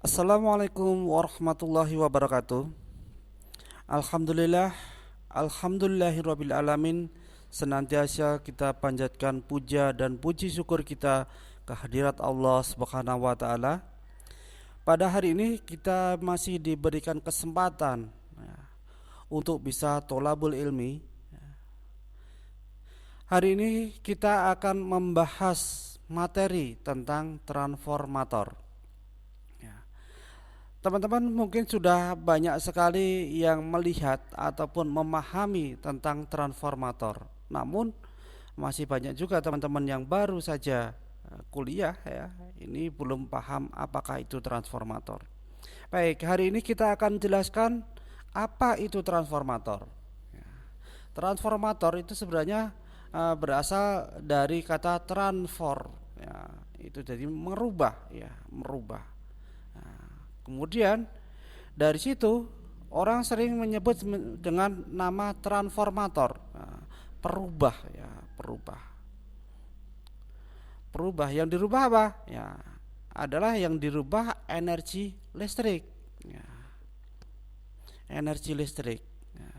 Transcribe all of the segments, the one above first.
Assalamualaikum warahmatullahi wabarakatuh. Alhamdulillah, alhamdulillahirabbil alamin. Senantiasa kita panjatkan puja dan puji syukur kita kehadirat Allah Subhanahu wa taala. Pada hari ini kita masih diberikan kesempatan untuk bisa tolabul ilmi. Hari ini kita akan membahas materi tentang transformator. Teman-teman mungkin sudah banyak sekali yang melihat ataupun memahami tentang transformator. Namun masih banyak juga teman-teman yang baru saja kuliah ya, ini belum paham apakah itu transformator. Baik, hari ini kita akan jelaskan apa itu transformator. Transformator itu sebenarnya berasal dari kata transform ya, itu jadi merubah ya, merubah. Kemudian dari situ orang sering menyebut dengan nama transformator, perubah ya, perubah. Perubah yang dirubah apa? Ya, adalah yang dirubah energi listrik. Ya, energi listrik. Ya.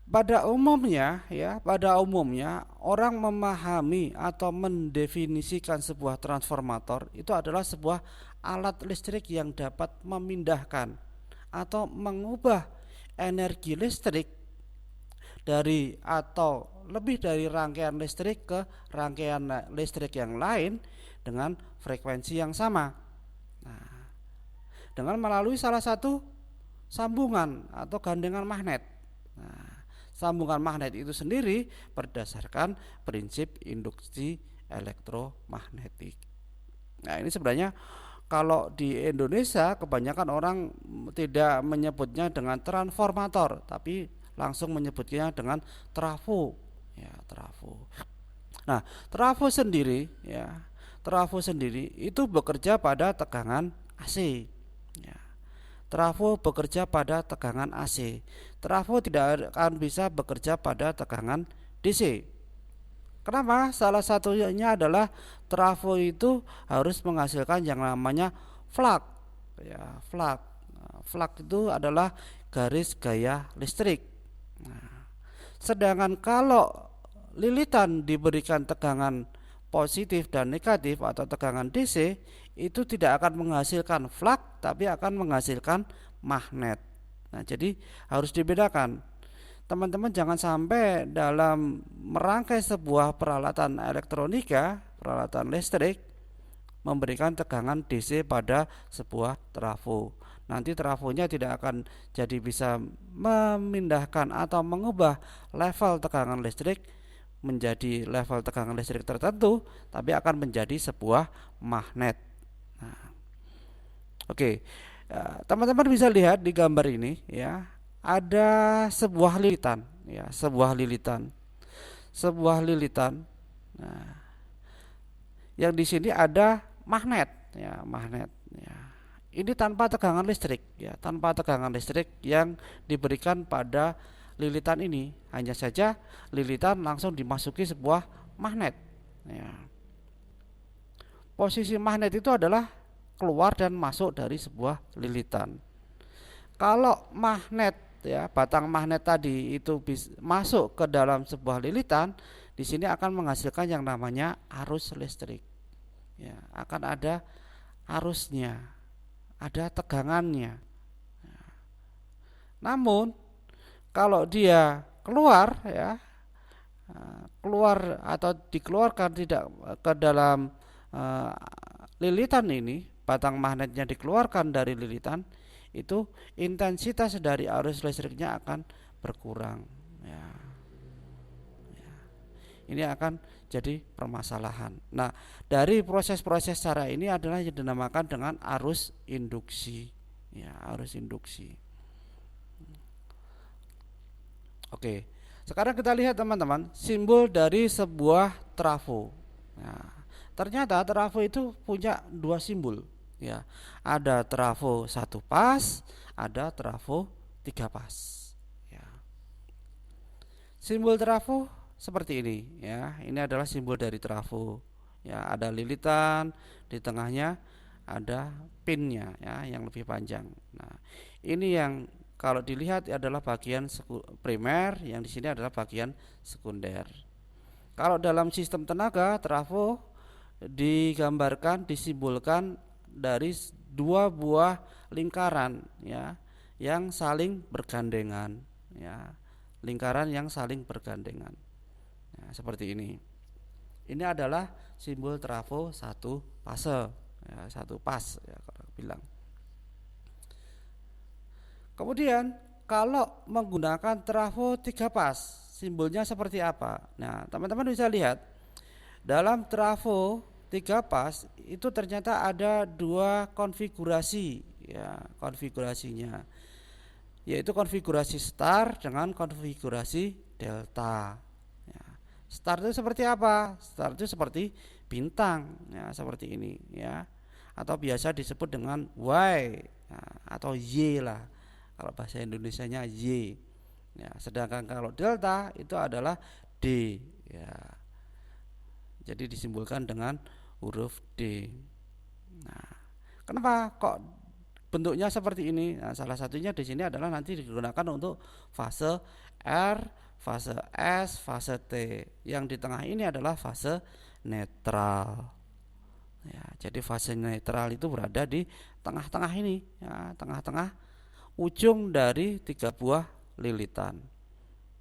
Pada umumnya orang memahami atau mendefinisikan sebuah transformator itu adalah sebuah alat listrik yang dapat memindahkan atau mengubah energi listrik dari atau lebih dari rangkaian listrik ke rangkaian listrik yang lain dengan frekuensi yang sama. Nah, dengan melalui salah satu sambungan atau gandengan magnet. Nah, sambungan magnet itu sendiri berdasarkan prinsip induksi elektromagnetik. Nah, ini sebenarnya kalau di Indonesia kebanyakan orang tidak menyebutnya dengan transformator, tapi langsung menyebutnya dengan trafo. Ya, trafo. Nah, trafo sendiri itu bekerja pada tegangan AC. Ya, trafo bekerja pada tegangan AC. Trafo tidak akan bisa bekerja pada tegangan DC. Kenapa? Salah satunya adalah trafo itu harus menghasilkan yang namanya flux. Ya, flux. Flux itu adalah garis gaya listrik. Nah, sedangkan kalau lilitan diberikan tegangan positif dan negatif atau tegangan DC, itu tidak akan menghasilkan flux tapi akan menghasilkan magnet. Nah, jadi harus dibedakan. Teman-teman jangan sampai dalam merangkai sebuah peralatan elektronika, peralatan listrik, memberikan tegangan DC pada sebuah trafo. Nanti trafonya tidak akan jadi bisa memindahkan atau mengubah level tegangan listrik menjadi level tegangan listrik tertentu, tapi akan menjadi sebuah magnet. Nah, oke, teman-teman bisa lihat di gambar ini ya, ada sebuah lilitan ya, sebuah lilitan. Nah, yang di sini ada magnet ya, magnet ya. Ini tanpa tegangan listrik ya, tanpa tegangan listrik yang diberikan pada lilitan ini. Hanya saja lilitan langsung dimasuki sebuah magnet ya. Posisi magnet itu adalah keluar dan masuk dari sebuah lilitan. Kalau magnet ya, batang magnet tadi itu masuk ke dalam sebuah lilitan, di sini akan menghasilkan yang namanya arus listrik. Ya, akan ada arusnya, ada tegangannya. Namun kalau dia keluar ya, keluar atau dikeluarkan tidak ke dalam lilitan ini, batang magnetnya dikeluarkan dari lilitan, itu intensitas dari arus listriknya akan berkurang ya. Ini akan jadi permasalahan. Nah, dari proses-proses cara ini adalah yang dinamakan dengan arus induksi ya, arus induksi. Oke, sekarang kita lihat teman-teman simbol dari sebuah trafo. Nah, ternyata trafo itu punya dua simbol ya. Ada trafo satu pas, ada trafo tiga pas ya. Simbol trafo seperti ini ya. Ini adalah simbol dari trafo ya. Ada lilitan, di tengahnya ada pinnya ya yang lebih panjang. Nah, ini yang kalau dilihat adalah bagian primer, yang di sini adalah bagian sekunder. Kalau dalam sistem tenaga, trafo digambarkan, disimbolkan dari dua buah lingkaran ya yang saling bergandengan ya, lingkaran yang saling bergandengan. Nah, seperti ini. Ini adalah simbol trafo satu fase ya, satu pas ya kalau bilang. Kemudian kalau menggunakan trafo 3 pas, simbolnya seperti apa? Nah, teman-teman bisa lihat dalam trafo 3 pas itu ternyata ada 2 konfigurasi ya, konfigurasinya, yaitu konfigurasi star dengan konfigurasi delta. Star itu seperti apa? Star itu seperti bintang ya, seperti ini ya, atau biasa disebut dengan Y ya, atau Y lah kalau bahasa Indonesianya Y ya. Sedangkan kalau delta itu adalah D ya, jadi disimbolkan dengan huruf D. Nah, kenapa kok bentuknya seperti ini? Nah, salah satunya di sini adalah nanti digunakan untuk fase R, fase S, fase T. Yang di tengah ini adalah fase netral. Ya, jadi fase netral itu berada di tengah-tengah ini, ya, tengah-tengah ujung dari 3 buah lilitan.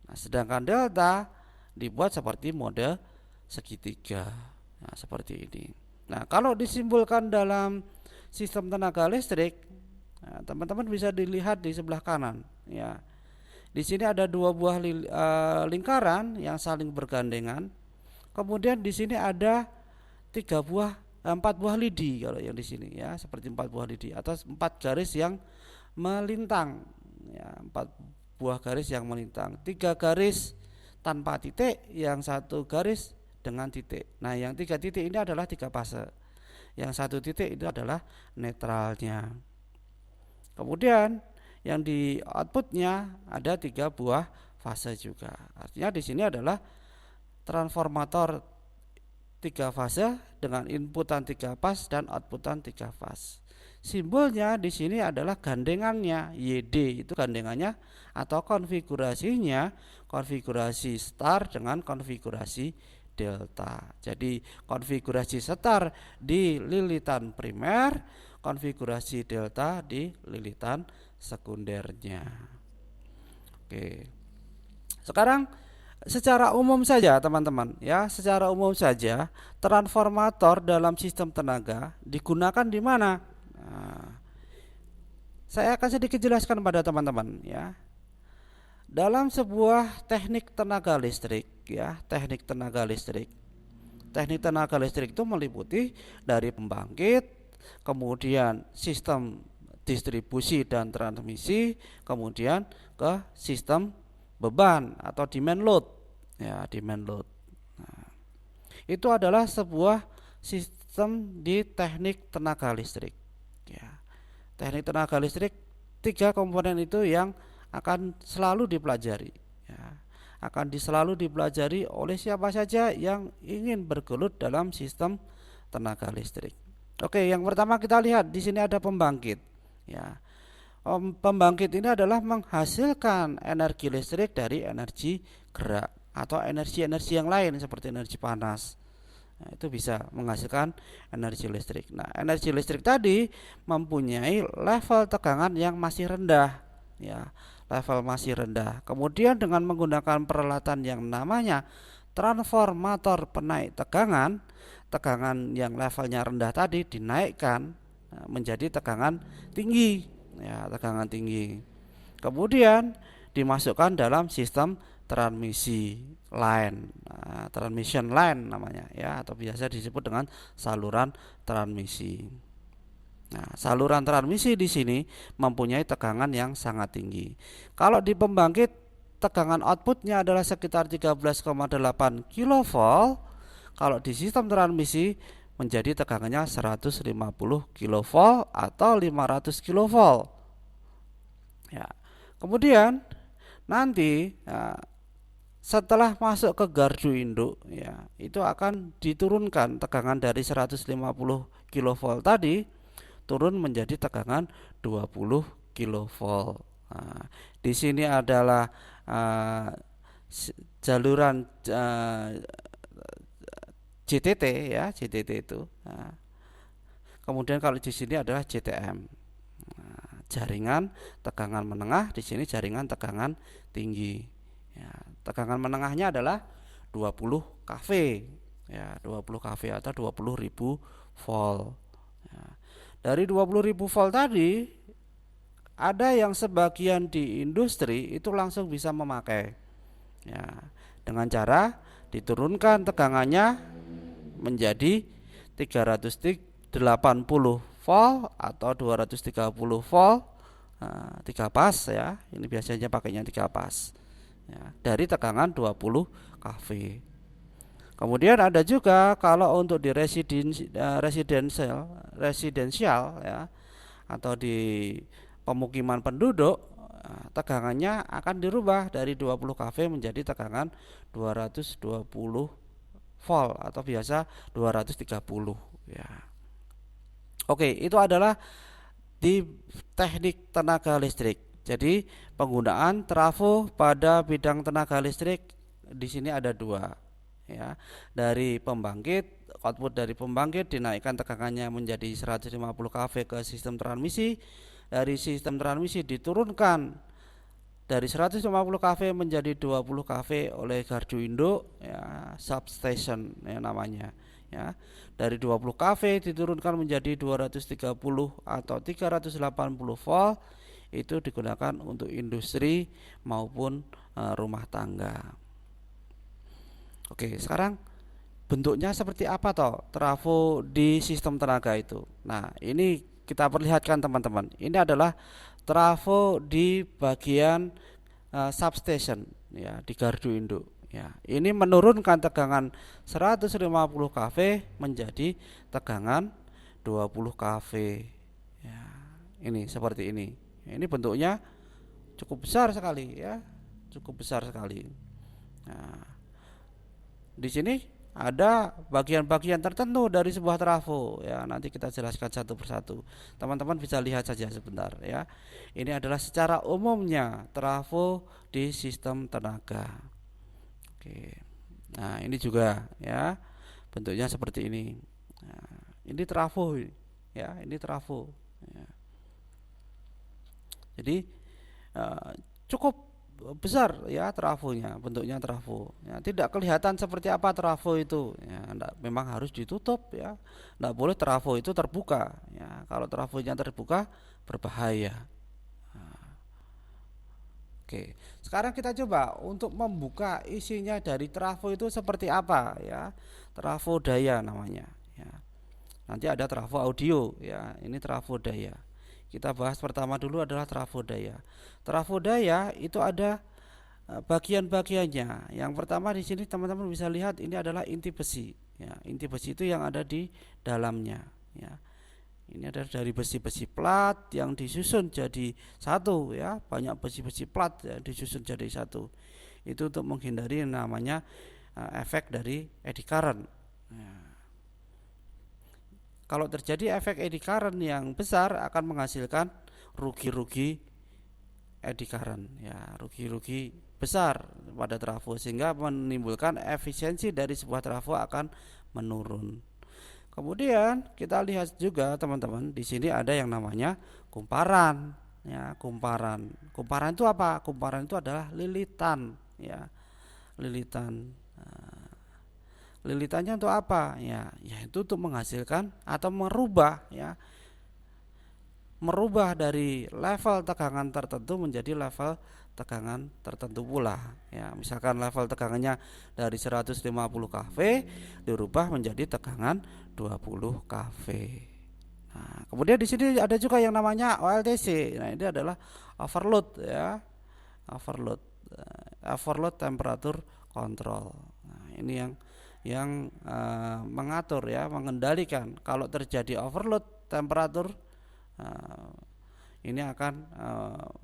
Nah, sedangkan delta dibuat seperti mode segitiga. Nah, seperti ini. Nah, kalau disimbolkan dalam sistem tenaga listrik, nah, teman-teman bisa dilihat di sebelah kanan, ya. Di sini ada 2 buah lingkaran yang saling bergandengan. Kemudian di sini ada 4 buah lidi kalau yang di sini ya, seperti 4 buah lidi atau 4 garis yang melintang ya, 4 buah garis yang melintang. 3 garis tanpa titik, yang 1 garis dengan titik. Nah, yang 3 titik ini adalah 3 fase. Yang 1 titik itu adalah netralnya. Kemudian yang di outputnya ada 3 buah fase juga. Artinya di sini adalah transformator 3 fase dengan inputan 3 fase dan outputan 3 fase. Simbolnya di sini adalah gandengannya, YD itu gandengannya atau konfigurasinya, konfigurasi star dengan konfigurasi delta. Jadi konfigurasi star di lilitan primer, konfigurasi delta di lilitan sekundernya. Oke. Sekarang secara umum saja teman-teman ya, secara umum saja transformator dalam sistem tenaga digunakan di mana? Nah, saya akan sedikit jelaskan pada teman-teman ya. Dalam sebuah teknik tenaga listrik ya, teknik tenaga listrik. Teknik tenaga listrik itu meliputi dari pembangkit, kemudian sistem distribusi dan transmisi, kemudian ke sistem beban atau demand load ya, demand load. Nah, itu adalah sebuah sistem di teknik tenaga listrik ya. Teknik tenaga listrik 3 komponen itu yang akan selalu dipelajari ya, akan selalu dipelajari oleh siapa saja yang ingin bergelut dalam sistem tenaga listrik. Oke, yang pertama kita lihat di sini ada pembangkit. Ya, pembangkit ini adalah menghasilkan energi listrik dari energi gerak atau energi-energi yang lain seperti energi panas. Nah, itu bisa menghasilkan energi listrik. Nah, energi listrik tadi mempunyai level tegangan yang masih rendah, ya, level masih rendah. Kemudian dengan menggunakan peralatan yang namanya transformator penaik tegangan, tegangan yang levelnya rendah tadi dinaikkan menjadi tegangan tinggi ya, tegangan tinggi. Kemudian dimasukkan dalam sistem transmisi line, transmission line namanya ya, atau biasa disebut dengan saluran transmisi. Nah, saluran transmisi di sini mempunyai tegangan yang sangat tinggi. Kalau di pembangkit tegangan outputnya adalah sekitar 13,8 kV. Kalau di sistem transmisi menjadi tegangannya 150 kV atau 500 kV. Ya. Kemudian nanti ya, setelah masuk ke gardu induk ya, itu akan diturunkan tegangan dari 150 kV tadi turun menjadi tegangan 20 kilovolt. Nah, di sini adalah jaluran JTT ya, JTT itu. Nah, kemudian kalau di sini adalah JTM. Nah, jaringan tegangan menengah, di sini jaringan tegangan tinggi. Ya, tegangan menengahnya adalah 20 kV. Ya, 20 kV atau 20.000 volt. Ya, dari 20.000 volt tadi ada yang sebagian di industri itu langsung bisa memakai. Ya, dengan cara diturunkan tegangannya menjadi 380 volt atau 230 volt, 3 pas ya. Ini biasanya pakainya 3 pas. Ya, dari tegangan 20 kV. Kemudian ada juga kalau untuk di residensial ya, atau di pemukiman penduduk, tegangannya akan dirubah dari 20 kV menjadi tegangan 220 volt atau biasa 230 ya. Oke, itu adalah di teknik tenaga listrik. Jadi penggunaan trafo pada bidang tenaga listrik di sini ada dua ya. Dari pembangkit, output dari pembangkit dinaikkan tegangannya menjadi 150 kV ke sistem transmisi. Dari sistem transmisi diturunkan dari 150 kV menjadi 20 kV oleh gardu induk ya, substation ya namanya ya. Dari 20 kV diturunkan menjadi 230 atau 380 volt, itu digunakan untuk industri maupun rumah tangga. Oke, sekarang bentuknya seperti apa toh trafo di sistem tenaga itu. Nah, ini kita perlihatkan teman-teman. Ini adalah trafo di bagian substation ya, di gardu induk ya. Ini menurunkan tegangan 150 kV menjadi tegangan 20 kV ya. Ini seperti ini. Ini bentuknya cukup besar sekali ya, cukup besar sekali. Nah, di sini ada bagian-bagian tertentu dari sebuah trafo ya, nanti kita jelaskan satu persatu. Teman-teman bisa lihat saja sebentar ya. Ini adalah secara umumnya trafo di sistem tenaga. Oke. Nah, ini juga ya, bentuknya seperti ini. Nah, ini trafo ya, ini trafo ya. Jadi cukup besar ya trafonya, bentuknya trafo ya. Tidak kelihatan seperti apa trafo itu ya, memang harus ditutup ya, tidak boleh trafo itu terbuka ya. Kalau trafonya terbuka berbahaya. Nah, oke, sekarang kita coba untuk membuka isinya dari trafo itu seperti apa ya. Trafo daya namanya ya. Nanti ada trafo audio ya, ini trafo daya. Kita bahas pertama dulu adalah trafo daya. Trafo daya itu ada bagian-bagiannya. Yang pertama di sini teman-teman bisa lihat ini adalah inti besi. Ya, inti besi itu yang ada di dalamnya. Ya, ini adalah dari besi-besi plat yang disusun jadi satu. Ya, banyak besi-besi plat ya, disusun jadi satu. Itu untuk menghindari namanya efek dari eddy current. Ya. Kalau terjadi efek eddy current yang besar akan menghasilkan rugi-rugi eddy current ya, rugi-rugi besar pada trafo sehingga menimbulkan efisiensi dari sebuah trafo akan menurun. Kemudian kita lihat juga teman-teman, di sini ada yang namanya kumparan ya, kumparan. Kumparan itu apa? Kumparan itu adalah lilitan ya. Lilitan. Lilitannya untuk apa? Ya, yaitu untuk menghasilkan atau merubah ya. Merubah dari level tegangan tertentu menjadi level tegangan tertentu pula ya. Misalkan level tegangannya dari 150 kV dirubah menjadi tegangan 20 kV. Nah, kemudian di sini ada juga yang namanya OLTC. Nah, ini adalah overload ya. Overload temperature control. Nah, ini yang mengatur ya, mengendalikan kalau terjadi overload temperatur, ini akan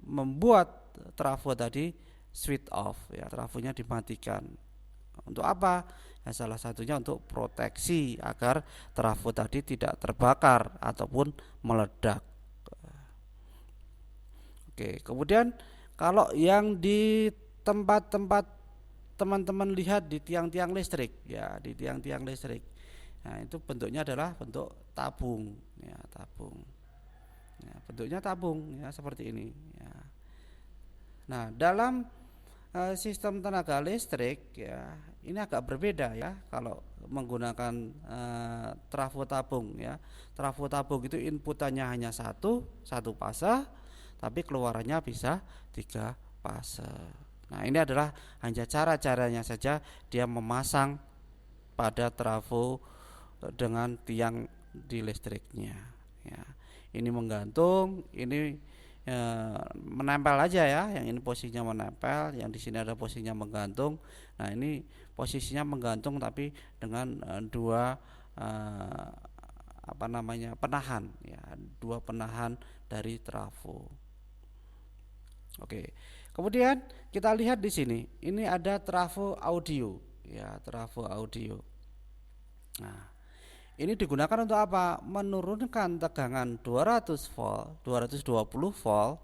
membuat trafo tadi switch off ya, trafonya dimatikan. Untuk apa? Ya, salah satunya untuk proteksi agar trafo tadi tidak terbakar ataupun meledak. Oke, kemudian kalau yang di tempat-tempat teman-teman lihat di tiang-tiang listrik, ya di tiang-tiang listrik, nah itu bentuknya adalah bentuk tabung, ya tabung. Ya, bentuknya tabung, ya seperti ini. Ya. Nah, dalam sistem tenaga listrik, ya ini agak berbeda ya kalau menggunakan trafo tabung, ya. Trafo tabung itu inputannya hanya satu fase, tapi keluarannya bisa 3 fase. Nah, ini adalah hanya cara-caranya saja dia memasang pada trafo dengan tiang di listriknya, ya. Ini menggantung, ini menempel aja ya, yang ini posisinya menempel, yang di sini ada posisinya menggantung. Nah, ini posisinya menggantung tapi dengan dua penahan, ya, dua penahan dari trafo. Oke. Kemudian kita lihat di sini, ini ada trafo audio, ya, trafo audio. Nah, ini digunakan untuk apa? Menurunkan tegangan 200 volt, 220 volt.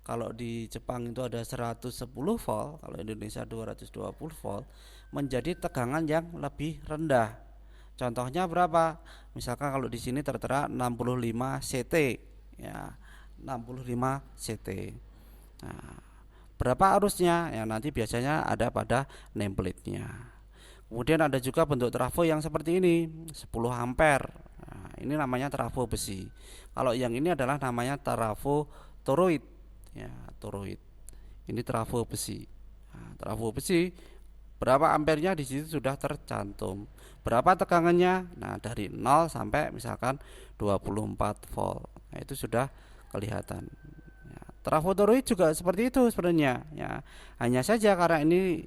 Kalau di Jepang itu ada 110 volt, kalau Indonesia 220 volt, menjadi tegangan yang lebih rendah. Contohnya berapa? Misalkan kalau di sini tertera 65 CT, ya, 65 CT. Nah, berapa arusnya? Ya, nanti biasanya ada pada nameplate-nya. Kemudian ada juga bentuk trafo yang seperti ini, 10 ampere. Nah, ini namanya trafo besi. Kalau yang ini adalah namanya trafo toroid, ya, toroid. Ini trafo besi. Nah, trafo besi berapa ampernya di situ sudah tercantum. Berapa tegangannya? Nah, dari 0 sampai misalkan 24 volt. Nah, itu sudah kelihatan. Ya, trafo toroid juga seperti itu sebenarnya, ya. Hanya saja karena ini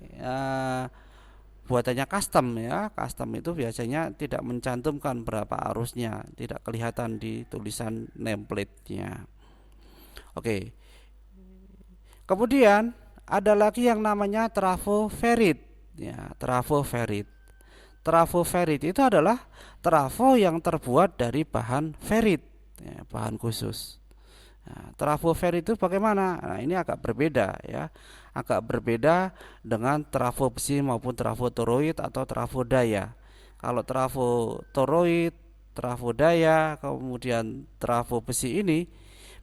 buatannya custom, ya. Custom itu biasanya tidak mencantumkan berapa arusnya, tidak kelihatan di tulisan nameplate-nya. Oke. Kemudian ada lagi yang namanya trafo ferrit, ya, trafo ferrit. Trafo ferrit itu adalah trafo yang terbuat dari bahan ferrit, ya, bahan khusus. Nah, trafo ferrit itu bagaimana? Nah, ini agak berbeda, ya. Agak berbeda dengan trafo besi maupun trafo toroid atau trafo daya. Kalau trafo toroid, trafo daya, kemudian trafo besi ini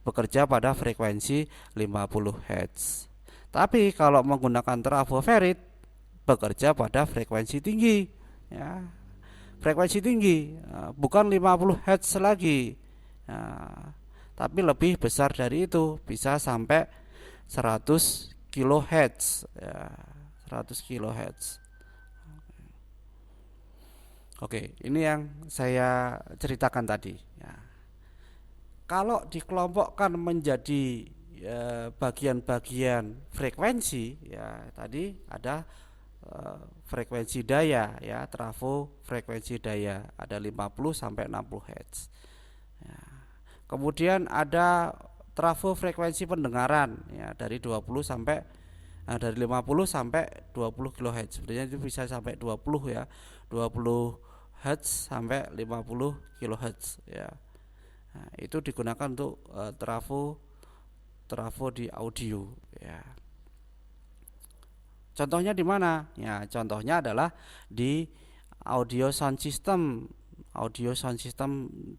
bekerja pada frekuensi 50 Hz. Tapi kalau menggunakan trafo ferrit bekerja pada frekuensi tinggi, ya. Frekuensi tinggi, bukan 50 Hz lagi. Nah, tapi lebih besar dari itu, bisa sampai 100 kHz, ya, 100 kHz. Oke, ini yang saya ceritakan tadi, ya. Kalau dikelompokkan menjadi bagian-bagian frekuensi, ya, tadi ada frekuensi daya, ya, trafo frekuensi daya ada 50 sampai 60 Hz. Ya. Kemudian ada trafo frekuensi pendengaran, ya, dari 20 sampai dari 50 sampai 20 kHz. Sebenarnya itu bisa sampai 20, ya. 20 Hz sampai 50 kHz, ya. Nah, itu digunakan untuk trafo di audio, ya. Contohnya di mana? Ya, contohnya adalah di audio sound system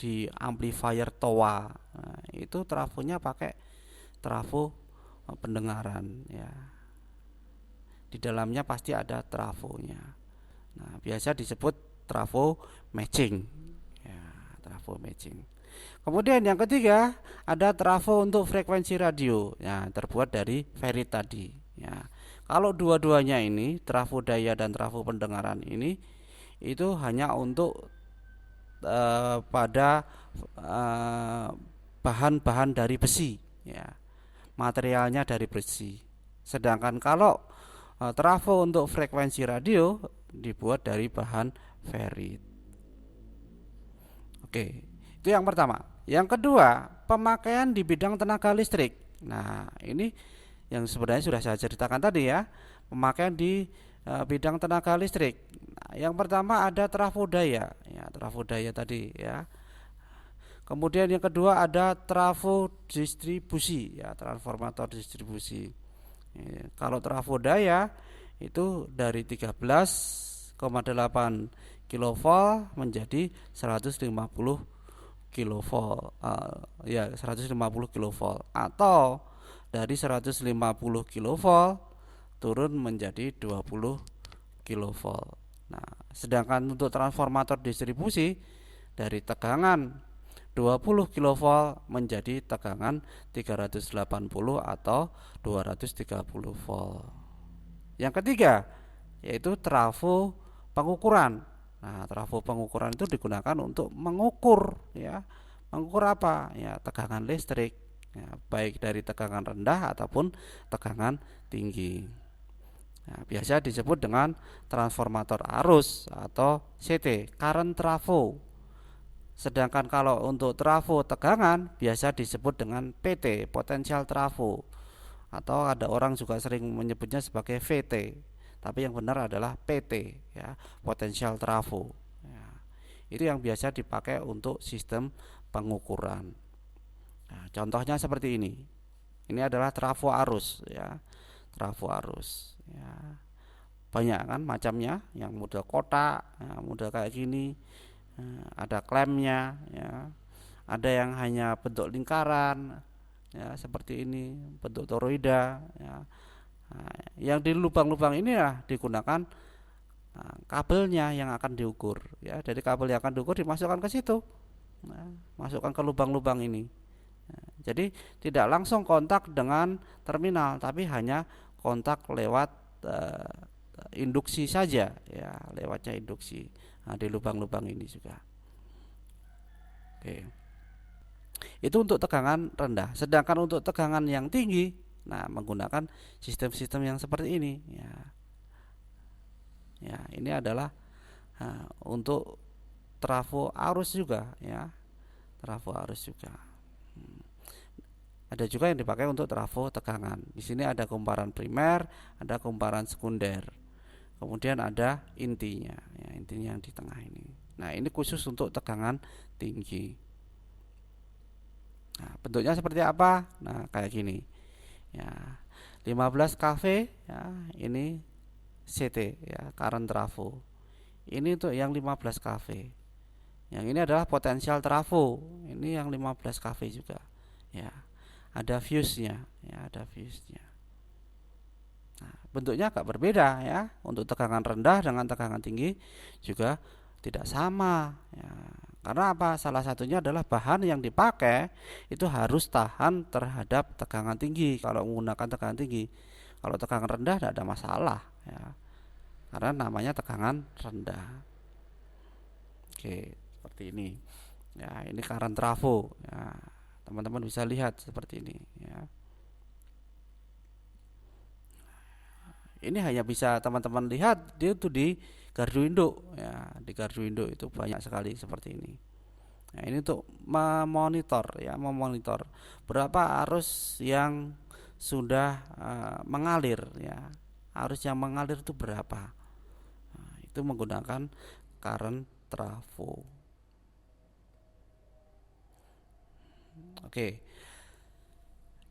di amplifier TOA. Nah, itu trafonya pakai trafo pendengaran, ya. Di dalamnya pasti ada trafonya. Nah, biasa disebut trafo matching, ya, trafo matching. Kemudian yang ketiga ada trafo untuk frekuensi radio, ya, terbuat dari ferrit tadi, ya. Kalau dua-duanya ini, trafo daya dan trafo pendengaran ini, itu hanya untuk pada bahan-bahan dari besi, ya, materialnya dari besi. Sedangkan kalau trafo untuk frekuensi radio dibuat dari bahan ferrit. Oke, itu yang pertama. Yang kedua, pemakaian di bidang tenaga listrik. Nah, ini yang sebenarnya sudah saya ceritakan tadi, ya. Pemakaian di bidang tenaga listrik. Nah, yang pertama ada trafo daya, ya trafo daya tadi ya. Kemudian yang kedua ada trafo distribusi, ya transformator distribusi. Ya, kalau trafo daya itu dari 13,8 kilovolt menjadi 150 kilovolt, ya 150 kilovolt, atau dari 150 kilovolt turun menjadi 20 kilovolt. Nah, sedangkan untuk transformator distribusi dari tegangan 20 kilovolt menjadi tegangan 380 atau 230 volt. Yang ketiga yaitu trafo pengukuran. Nah, trafo pengukuran itu digunakan untuk mengukur, ya. Mengukur apa? Ya, tegangan listrik, ya, baik dari tegangan rendah ataupun tegangan tinggi. Nah, biasa disebut dengan transformator arus atau CT, current trafo. Sedangkan kalau untuk trafo tegangan biasa disebut dengan PT, potential trafo, atau ada orang juga sering menyebutnya sebagai VT, tapi yang benar adalah PT, ya, potential trafo. Ya, itu yang biasa dipakai untuk sistem pengukuran. Nah, contohnya seperti ini. Ini adalah trafo arus, ya, trafo arus. Ya, banyak kan macamnya, yang model kotak, ya, model kayak gini. Ada klemnya, ya. Ada yang hanya bentuk lingkaran, ya, seperti ini, bentuk toroida, ya. Nah, yang di lubang-lubang ini ya digunakan kabelnya yang akan diukur, ya. Dari kabel yang akan diukur dimasukkan ke situ, nah, masukkan ke lubang-lubang ini. Nah, jadi tidak langsung kontak dengan terminal, tapi hanya kontak lewat induksi saja, ya, lewatnya induksi. Nah, di lubang-lubang ini juga. Oke. Itu untuk tegangan rendah. Sedangkan untuk tegangan yang tinggi, nah, menggunakan sistem-sistem yang seperti ini, ya. Ya, ini adalah untuk trafo arus juga, ya. Trafo arus juga. Ada juga yang dipakai untuk trafo tegangan. Di sini ada kumparan primer, ada kumparan sekunder. Kemudian ada intinya, ya, intinya yang di tengah ini. Nah, ini khusus untuk tegangan tinggi. Nah, bentuknya seperti apa? Nah, kayak gini. Ya, 15 kV, ya, ini CT, ya, current trafo. Ini untuk yang 15 kV. Yang ini adalah potensial trafo. Ini yang 15 kV juga. Ya, ada fuse-nya, ya, ada fuse-nya. Nah, bentuknya agak berbeda, ya. Untuk tegangan rendah dengan tegangan tinggi juga tidak sama, ya. Karena apa? Salah satunya adalah bahan yang dipakai itu harus tahan terhadap tegangan tinggi. Kalau menggunakan tegangan tinggi, kalau tegangan rendah tidak ada masalah, ya. Karena namanya tegangan rendah. Oke, seperti ini. Ya, ini current trafo. Ya, teman-teman bisa lihat seperti ini, ya. Ini hanya bisa teman-teman lihat dia itu di gardu induk, ya. Di gardu induk itu banyak sekali seperti ini. Nah, ini untuk memonitor, ya, memonitor berapa arus yang sudah mengalir, ya. Arus yang mengalir itu berapa. Nah, itu menggunakan current trafo. Oke.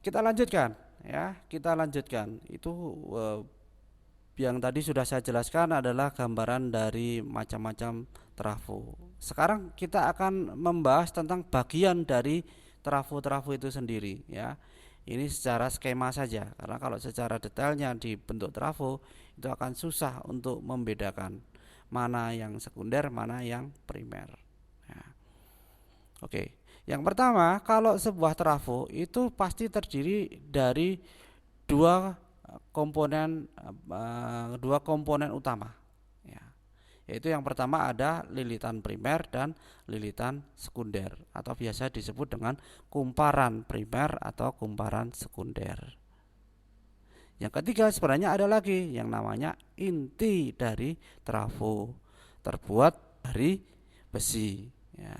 Kita lanjutkan, ya. Kita lanjutkan. Itu yang tadi sudah saya jelaskan adalah gambaran dari macam-macam trafo. Sekarang kita akan membahas tentang bagian dari trafo-trafo itu sendiri, ya. Ini secara skema saja, karena kalau secara detailnya di bentuk trafo itu akan susah untuk membedakan mana yang sekunder, mana yang primer, ya. Oke, yang pertama, kalau sebuah trafo itu pasti terdiri dari dua komponen utama, ya. Yaitu yang pertama ada lilitan primer dan lilitan sekunder, atau biasa disebut dengan kumparan primer atau kumparan sekunder. Yang ketiga sebenarnya ada lagi yang namanya inti dari trafo, terbuat dari besi, ya.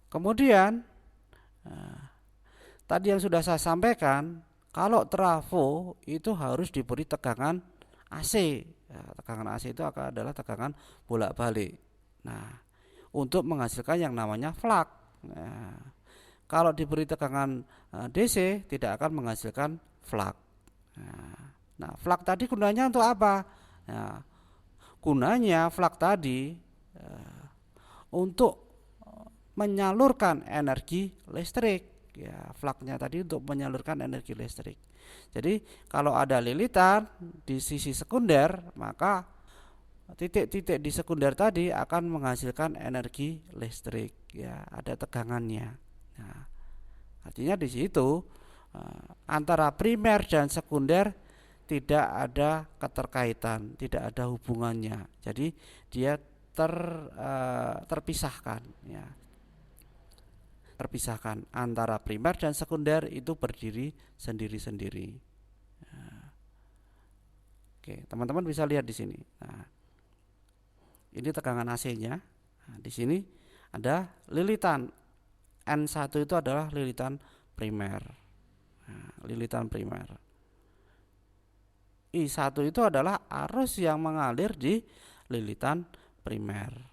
Kemudian tadi yang sudah saya sampaikan, kalau trafo itu harus diberi tegangan AC. Ya, tegangan AC itu adalah tegangan bolak-balik. Nah, untuk menghasilkan yang namanya flux. Nah, kalau diberi tegangan DC tidak akan menghasilkan flux. Nah, flux tadi gunanya untuk apa? Nah, gunanya flux tadi untuk menyalurkan energi listrik. Ya, flux-nya tadi untuk menyalurkan energi listrik. Jadi kalau ada lilitan di sisi sekunder, maka titik-titik di sekunder tadi akan menghasilkan energi listrik. Ya, ada tegangannya. Nah, artinya di situ antara primer dan sekunder tidak ada keterkaitan, tidak ada hubungannya. Jadi dia terpisahkan, ya. Terpisahkan antara primer dan sekunder itu berdiri sendiri-sendiri. Nah, oke, teman-teman bisa lihat di sini. Nah, ini tegangan AC-nya. Nah, di sini ada lilitan. N1 itu adalah lilitan primer. Nah, lilitan primer. I1 itu adalah arus yang mengalir di lilitan primer.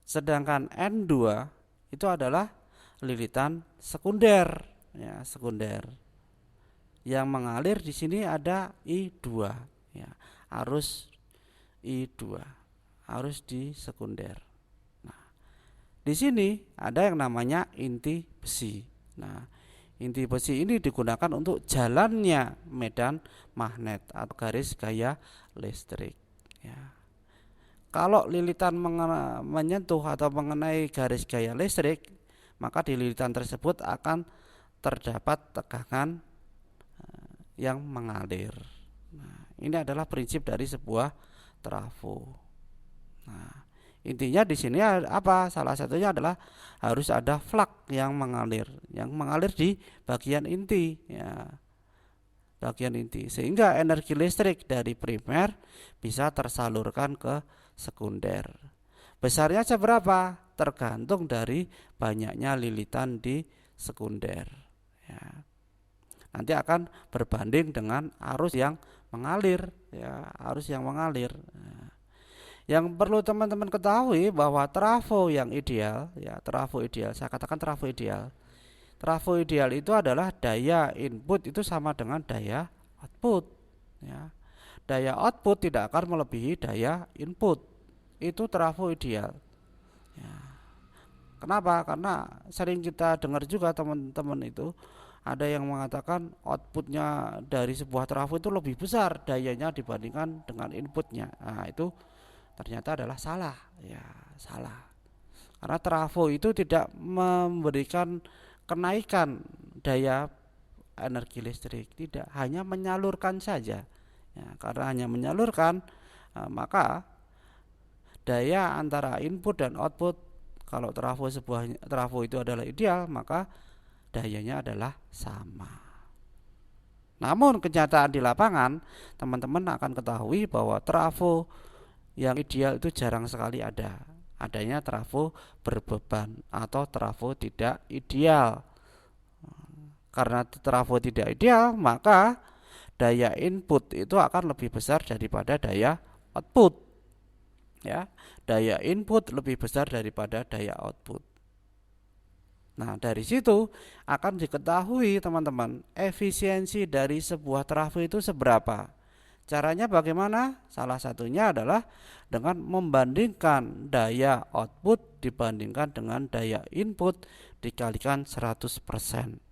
Sedangkan N2 itu adalah lilitan sekunder, ya, sekunder. Yang mengalir di sini ada I2, ya, arus I2, arus di sekunder. Nah, di sini ada yang namanya inti besi. Nah, inti besi ini digunakan untuk jalannya medan magnet atau garis gaya listrik. Ya. Kalau lilitan menyentuh atau mengenai garis gaya listrik, maka di lilitan tersebut akan terdapat tegangan yang mengalir. Nah, ini adalah prinsip dari sebuah trafo. Nah, intinya di sini apa? Salah satunya adalah harus ada flux yang mengalir di bagian inti, ya, bagian inti, sehingga energi listrik dari primer bisa tersalurkan ke sekunder. Besarnya seberapa? Tergantung dari banyaknya lilitan di sekunder. Ya. Nanti akan berbanding dengan arus yang mengalir, ya, arus yang mengalir. Nah, yang perlu teman-teman ketahui bahwa trafo yang ideal, ya, trafo ideal, saya katakan trafo ideal. Trafo ideal itu adalah daya input itu sama dengan daya output, ya. Daya output tidak akan melebihi daya input. Itu trafo ideal. Ya. Kenapa? Karena sering kita dengar juga teman-teman itu ada yang mengatakan outputnya dari sebuah trafo itu lebih besar dayanya dibandingkan dengan inputnya. Nah, itu ternyata adalah salah, ya, salah. Karena trafo itu tidak memberikan kenaikan daya energi listrik, tidak, hanya menyalurkan saja. Ya, karena hanya menyalurkan, maka daya antara input dan output, kalau trafo itu adalah ideal, maka dayanya adalah sama. Namun kenyataan di lapangan, teman-teman akan ketahui bahwa trafo yang ideal itu jarang sekali ada. Adanya trafo berbeban atau trafo tidak ideal. Karena trafo tidak ideal, maka daya input itu akan lebih besar daripada daya output. Ya, daya input lebih besar daripada daya output. Nah, dari situ akan diketahui teman-teman efisiensi dari sebuah trafo itu seberapa. Caranya bagaimana? Salah satunya adalah dengan membandingkan daya output dibandingkan dengan daya input dikalikan 100%.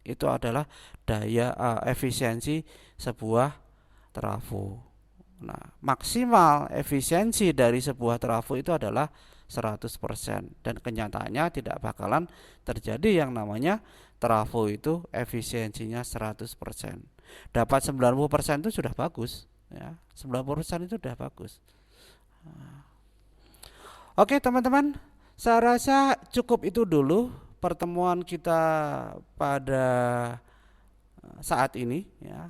Itu adalah daya efisiensi sebuah trafo. Nah, maksimal efisiensi dari sebuah trafo itu adalah 100%, dan kenyataannya tidak bakalan terjadi yang namanya trafo itu efisiensinya 100%. Dapat 90% itu sudah bagus, ya. 90% itu sudah bagus. Oke, teman-teman, saya rasa cukup itu dulu pertemuan kita pada saat ini, ya.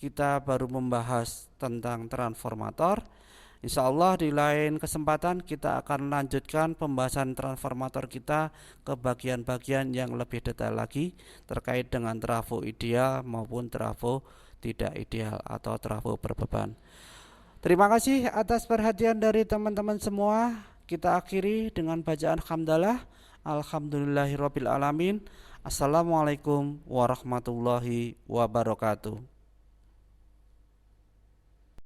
Kita baru membahas tentang transformator. Insya Allah di lain kesempatan kita akan lanjutkan pembahasan transformator kita ke bagian-bagian yang lebih detail lagi terkait dengan trafo ideal maupun trafo tidak ideal atau trafo berbeban. Terima kasih atas perhatian dari teman-teman semua. Kita akhiri dengan bacaan hamdalah. Alhamdulillahirabbil alamin. Assalamualaikum warahmatullahi wabarakatuh.